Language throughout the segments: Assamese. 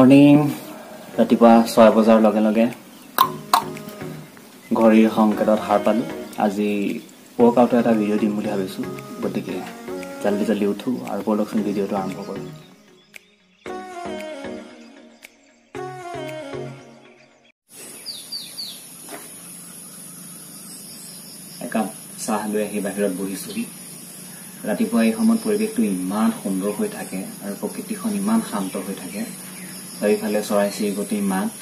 মৰ্নিং ৰাতিপুৱা 6 বজাৰ লগে লগে ঘড়ীৰ সংকেতত হাৰ পালোঁ। আজি ৱৰ্কআউটৰ এটা ভিডিঅ' দিম বুলি ভাবিছোঁ, গতিকে জল্দি উঠোঁ আৰু বলকচোন ভিডিঅ'টো আৰম্ভ কৰোঁ। একাপ চাহ লৈ আহি বাহিৰত বহিছোঁহি। ৰাতিপুৱা এই সময়ত পৰিৱেশটো ইমান সুন্দৰ হৈ থাকে আৰু প্ৰকৃতিখন ইমান শান্ত হৈ থাকে, চাৰিওফালে চৰাই চিৰিকটিৰ মাত।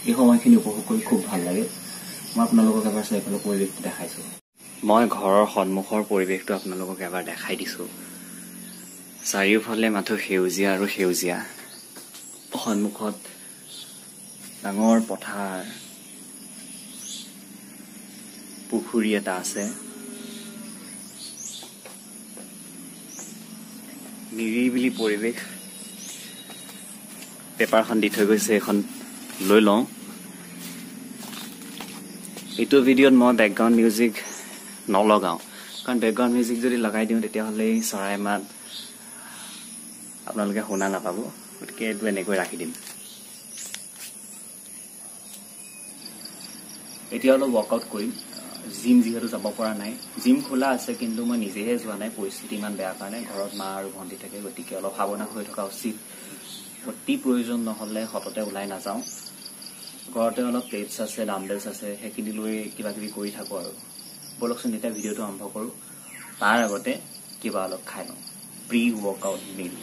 এই সময়খিনি উপভোগ কৰি খুব ভাল লাগে। মই আপোনালোকক এবাৰ চাৰিওফালৰ পৰিৱেশটো দেখাইছোঁ। মই ঘৰৰ সন্মুখৰ পৰিৱেশটো আপোনালোকক এবাৰ দেখাই দিছোঁ। চাৰিওফালে মাথো সেউজীয়া আৰু সেউজীয়া। সন্মুখত ডাঙৰ পথাৰ, পুখুৰী এটা আছে। নিৰিবিলি পৰিৱেশ। পেপাৰখন দি থৈ গৈছে, এখন লৈ লওঁ। এইটো ভিডিঅ'ত মই বেকগ্ৰাউণ্ড মিউজিক নলগাওঁ, কাৰণ বেকগ্ৰাউণ্ড মিউজিক যদি লগাই দিওঁ তেতিয়াহ'লে চৰাই মাত আপোনালোকে শুনা নাপাব, গতিকে এইটো এনেকৈ ৰাখি দিম। এতিয়া অলপ ৱৰ্কআউট কৰিম। জিম যিহেতু যাব পৰা নাই, জিম খোলা আছে কিন্তু মই নিজেহে যোৱা নাই, পৰিস্থিতি ইমান বেয়া কাৰণে। ঘৰত মা আৰু ভণ্টি থাকে, গতিকে অলপ সাৱধান হৈ থকা উচিত। অতি প্ৰয়োজন নহ'লে সততে ওলাই নাযাওঁ। ঘৰতে অলপ প্লেটছ আছে, ডাম্বেলছ আছে, সেইখিনি লৈ কিবা কিবি কৰি থাকোঁ আৰু। বলকচোন এতিয়া ভিডিঅ'টো আৰম্ভ কৰোঁ। তাৰ আগতে কিবা অলপ খাই লওঁ, প্ৰি ৱৰ্কআউট মিল।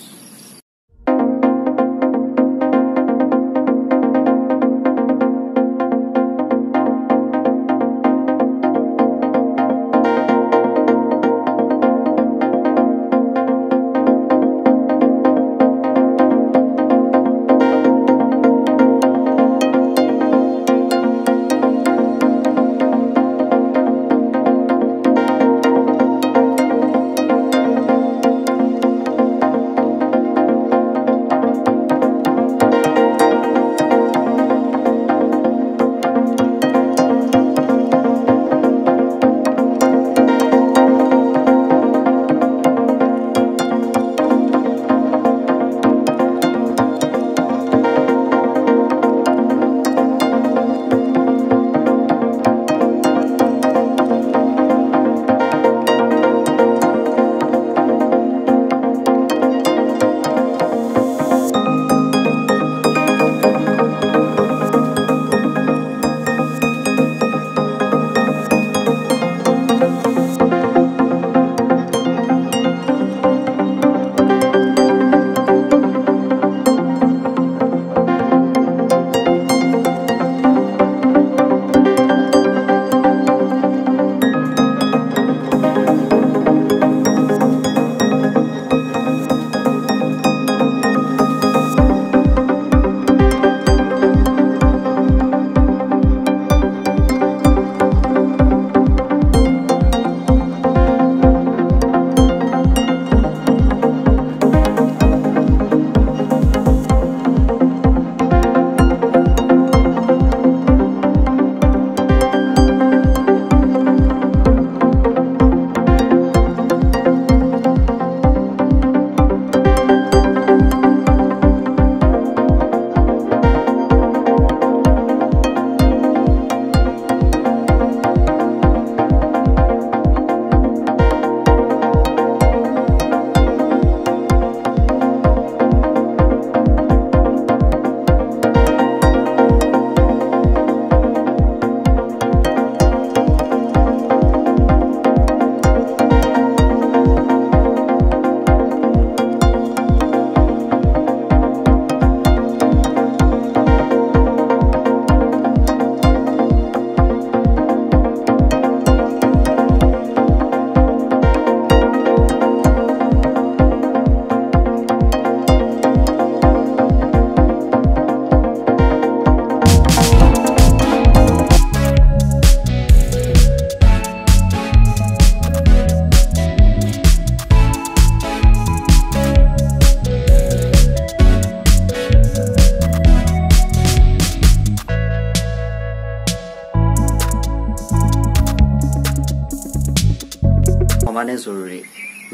সমানে জৰুৰী।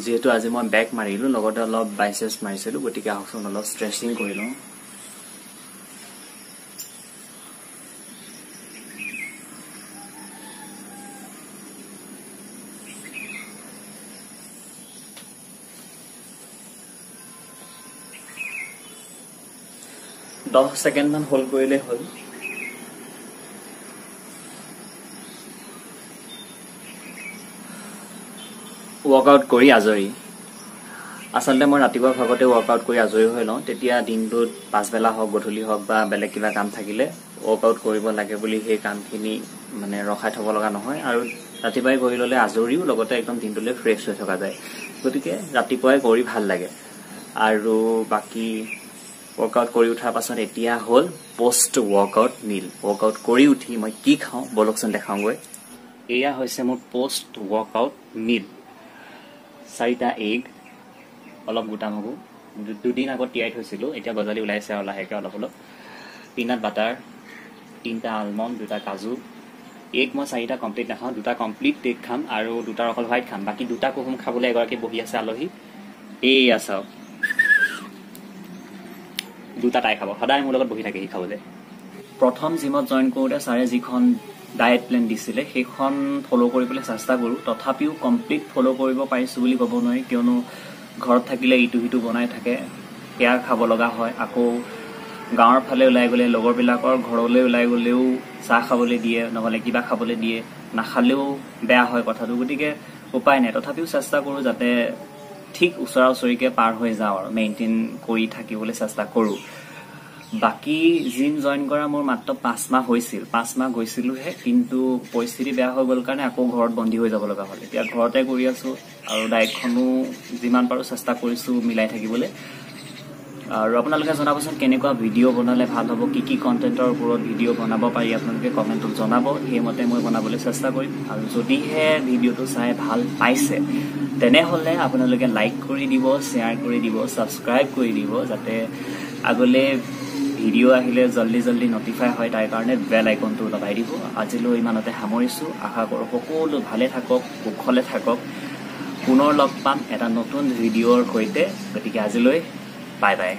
যেহেতু আজি মই বেক মাৰিলোঁ, লগতে অলপ বাইচেপছ মাৰিছিলোঁ, গতিকে আহকচোন অলপ ষ্ট্ৰেচিং কৰি লওঁ। 10 সেকেন্ড মান হোল্ড কৰিলে হ'ল ৱৰ্কআউট কৰি আজৰি আচলতে মই ৰাতিপুৱা ভাগতে ৱৰ্কআউট কৰি আজৰি হৈ লওঁ তেতিয়া দিনটোত পাছবেলা হওক গধূলি হওক বা বেলেগ কিবা কাম থাকিলে ৱৰ্কআউট কৰিব লাগে বুলি সেই কামখিনি মানে ৰখাই থব লগা নহয় আৰু ৰাতিপুৱাই কৰি ল'লে আজৰিও লগতে একদম দিনটোলৈ ফ্ৰেছ হৈ থকা যায় গতিকে ৰাতিপুৱাই কৰি ভাল লাগে আৰু বাকি ৱৰ্কআউট কৰি উঠাৰ পাছত এতিয়া হ'ল পোষ্ট ৱৰ্কআউট মিল ৱৰ্কআউট কৰি উঠি মই কি খাওঁ বলকচোন দেখাওঁগৈ এয়া হৈছে মোৰ পোষ্ট ৱৰ্কআউট মিল 4টা এগ অলপ গোটা মগু দুদিন আগত তিয়াই থৈছিলোঁ এতিয়া গজালি ওলাইছে আৰু লাহেকৈ অলপ অলপ পিনাট বাটাৰ 3টা আলমণ্ড 2টা কাজু এগ মই 4টা কমপ্লিট নাখাওঁ 2টা কমপ্লিট এগ খাম আৰু 2টাৰ অকল হোৱাইট খাম বাকী 2টা কুহুম খাবলৈ এগৰাকী বহি আছে আলহী এয়া চাওক 2টা তাই খাব সদায় মোৰ লগত বহি থাকে সি খাবলৈ প্ৰথম জিমত জইন কৰোঁতে ছাৰে যিখন ডায়েট প্লেন দিছিলে সেইখন ফ'ল' কৰিবলৈ চেষ্টা কৰোঁ তথাপিও কমপ্লিট ফ'ল' কৰিব পাৰিছোঁ বুলি ক'ব নোৱাৰি কিয়নো ঘৰত থাকিলে ইটো সিটো বনাই থাকে সেয়া খাব লগা হয় আকৌ গাঁৱৰ ফালে ওলাই গ'লে লগৰবিলাকৰ ঘৰলৈ ওলাই গ'লেও চাহ খাবলৈ দিয়ে নহ'লে কিবা খাবলৈ দিয়ে নাখালেও বেয়া হয় কথাটো গতিকে উপায় নাই তথাপিও চেষ্টা কৰোঁ যাতে ঠিক ওচৰা ওচৰিকৈ পাৰ হৈ যাওঁ আৰু মেইনটেইন কৰি থাকিবলৈ চেষ্টা কৰোঁ বাকি জিম জইন কৰা মোৰ মাত্ৰ 5 মাহ হৈছিল 5 মাহ গৈছিলোহে কিন্তু পৰিস্থিতি বেয়া হৈ গ'ল কাৰণে আকৌ ঘৰত বন্দী হৈ যাব লগা হ'ল এতিয়া ঘৰতে কৰি আছোঁ আৰু ডায়েটখনো যিমান পাৰোঁ চেষ্টা কৰিছোঁ মিলাই থাকিবলৈ আৰু আপোনালোকে জনাবচোন কেনেকুৱা ভিডিঅ' বনালে ভাল হ'ব কি কণ্টেণ্টৰ ওপৰত ভিডিঅ' বনাব পাৰি আপোনালোকে কমেণ্টত জনাব সেইমতে মই বনাবলৈ চেষ্টা কৰিম আৰু যদিহে ভিডিঅ'টো চাই ভাল পাইছে তেনেহ'লে আপোনালোকে লাইক কৰি দিব শ্বেয়াৰ কৰি দিব ছাবস্ক্ৰাইব কৰি দিব যাতে আগলৈ ভিডিঅ' আহিলে জল্দি নটিফাই হয় তাৰ কাৰণে বেল আইকনটো দবাই দিব আজিলৈ ইমানতে সামৰিছোঁ আশা কৰোঁ সকলো ভালে থাকক কুশলে থাকক পুনৰ লগ পাম এটা নতুন ভিডিঅ'ৰ সৈতে গতিকে আজিলৈ বাই বাই